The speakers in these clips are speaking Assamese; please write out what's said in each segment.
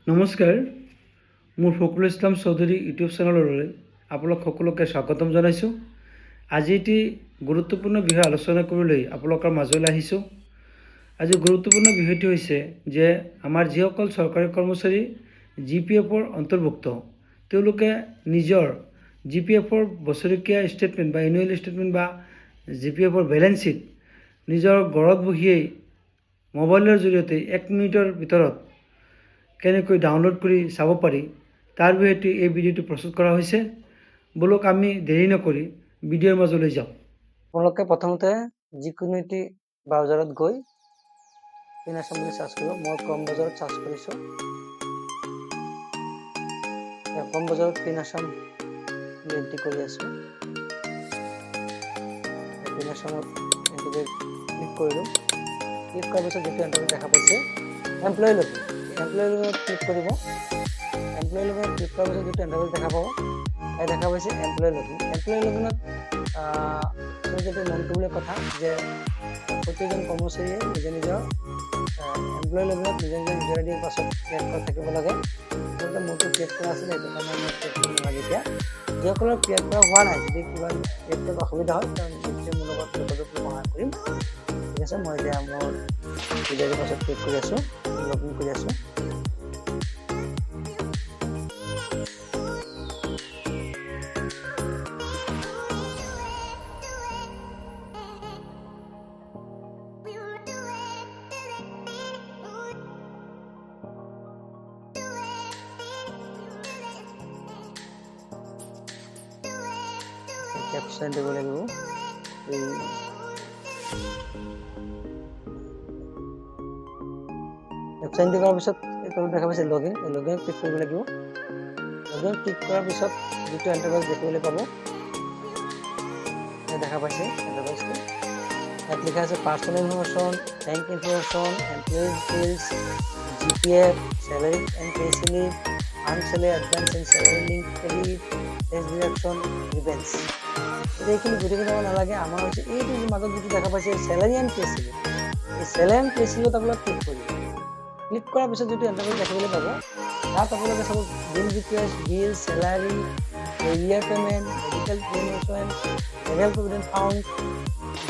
নমস্কাৰ, মোৰ ফখৰুল ইছলাম চৌধুৰী ইউটিউব চেনেললৈ আপোনালোক সকলোকে স্বাগতম জনাইছোঁ। আজি এটি গুৰুত্বপূৰ্ণ বিষয় আলোচনা কৰিবলৈ আপোনালোকৰ মাজলৈ আহিছোঁ। আজি গুৰুত্বপূৰ্ণ বিষয়টি হৈছে যে আমাৰ যিসকল চৰকাৰী কৰ্মচাৰী GPFৰ অন্তৰ্ভুক্ত তেওঁলোকে নিজৰ GPFৰ বছৰেকীয়া ষ্টেটমেণ্ট বা এনুৱেল ষ্টেটমেণ্ট বা GPFৰ বেলেঞ্চ শ্বীট নিজৰ ঘৰত বহিয়েই মোবাইলৰ জৰিয়তে 1 মিনিটৰ ভিতৰত কেনেকৈ ডাউনলোড কৰি চাব পাৰি তাৰ বিষয়ে এই ভিডিঅ'টো প্ৰস্তুত কৰা হৈছে। বলক আমি দেৰি নকৰি ভিডিঅ'ৰ মাজলৈ যাওঁ। আপোনালোকে প্ৰথমতে যিকোনো এটি ব্ৰাউজাৰত গৈ পিন আছাম বুলি চাৰ্চ কৰিব। মই ক্ৰম ব্ৰাউজাৰত চাৰ্চ কৰিছোঁ। ক্ৰম ব্ৰাউজাৰত পিন আছাম এণ্ট্ৰি কৰি আছোঁ। পিন আছামত এণ্ট্ৰি ক্লিক কৰিলোঁ। ক্লিক কৰাৰ পিছত যিটো ইণ্টাৰফেচ দেখা পাইছে এমপ্লয়ী লগিন, এমপ্লয়ী লগিনত ক্লিক কৰিব। এমপ্লয়ী লগিনত ক্লিক কৰাৰ পিছত যিটো ইণ্টাৰফেচ দেখা পাব দেখা পাইছে এমপ্লয়ী লগিন। এমপ্লয়ী লগিনত মন কৰিবলগীয়া কথা যে প্ৰতিজন কৰ্মচাৰীয়ে নিজৰ নিজৰ এমপ্লয়ী লগিনত নিজৰ ইউজাৰ আইডিৰ পাছত ক্ৰিয়েট কৰা থাকিব লাগে। আচলতে মোৰটো ক্ৰিয়েট কৰা আছিলে, সেইটো কাৰণে মই ক্ৰিয়েট কৰিব নালাগে। এতিয়া যিসকলৰ ক্ৰিয়েট কৰা হোৱা নাই, যদি কিবা ক্ৰিয়েট কৰাত অসুবিধা হয় নিশ্চয় মোৰ লগত যোগাযোগ কৰি সহায় কৰিম। ঠিক আছে, মই এতিয়া মোৰ ইউজাৰ আইডিৰ পাছত ক্লিক কৰি আছোঁ, লগইন কৰি আছোঁ। কেপচাৰ দিব লাগিব। কেপচাৰ কৰাৰ পিছত দেখা পাইছে লগইন, লগইনত ক্লিক কৰিব লাগিব। লগইনত ক্লিক কৰাৰ পিছত যিটো ইণ্টাৰফেচ দেখিবলৈ পাব দেখা পাইছে ইণ্টাৰফেচটো। ইয়াত লিখা আছে personal information, bank information, employee details, GPF, salary and pay slip, earn salary advance and salary link credit, tax deduction, grievance. এইখিনি গোটেইখিনি আমাৰ নালাগে। আমাৰ হৈছে এইটো মাজত যিটো দেখা পাইছে চেলাৰী এণ্ড পে স্লিপ, এই চেলাৰী এণ্ড পে স্লিপত আপোনালোকে ক্লিক কৰিব। ক্লিক কৰাৰ পিছত যিটো ইণ্টাৰফেচ দেখিবলৈ পাব তাত আপোনালোকে চাব বিল ৰিকুৱেষ্ট, বিল, চেলাৰী, এৰিয়াৰ payment, medical promotion, federal provident fund,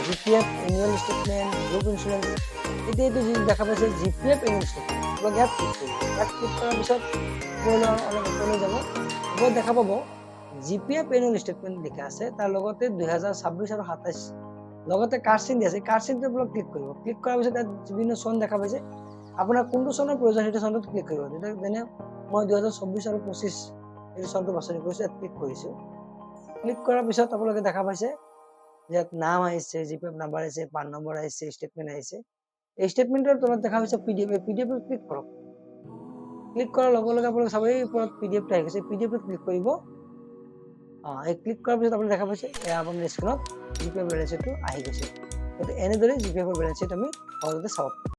GPF annual statement, group insurance. এতিয়া এইটো যি দেখা পাইছে GPF এনুৱেল ষ্টেটমেণ্ট, আপোনালোকে ইয়াত ক্লিক কৰিব। ইয়াত ক্লিক কৰাৰ পিছত অলপ ওপৰলৈ যাব, ওপৰত দেখা পাব GPF এনুৱেল ষ্টেটমেণ্ট লিখা আছে, তাৰ লগতে 2026 আৰু 27 লগতে কাৰ্ড চিন দিয়া আছে। কাৰ্ড চিনটো আপোনালোকে ক্লিক কৰিব। ক্লিক কৰাৰ পিছত ইয়াত বিভিন্ন চন দেখা পাইছে, আপোনাৰ কোনটো চনৰ প্ৰয়োজন সেইটো চনটোত ক্লিক কৰিব। যেনে মই 2024 আৰু 25 এইটো চনটো বাছনি কৰিছোঁ, ইয়াত ক্লিক কৰিছোঁ। ক্লিক কৰাৰ পিছত আপোনালোকে দেখা পাইছে ইয়াত নাম আহিছে, GPF নাম্বাৰ আহিছে, পান নম্বৰ আহিছে, ষ্টেটমেণ্ট আহিছে। এই ষ্টেটমেণ্টৰ তলত দেখা পাইছে PDF, PDFত ক্লিক কৰক। ক্লিক কৰাৰ লগে লগে আপোনালোকে চাব এই ওপৰত PDFটো আহি গৈছে, PDFত ক্লিক কৰিব। এই ক্লিক কৰাৰ পিছত আপুনি দেখা পাইছে আপোনাৰ স্ক্ৰীনত GPF বেলেঞ্চ শ্বীটটো আহি গৈছে। গতিকে এনেদৰে GPFৰ বেলেঞ্চ শ্বীট আমি সহজতে চাব পাৰোঁ।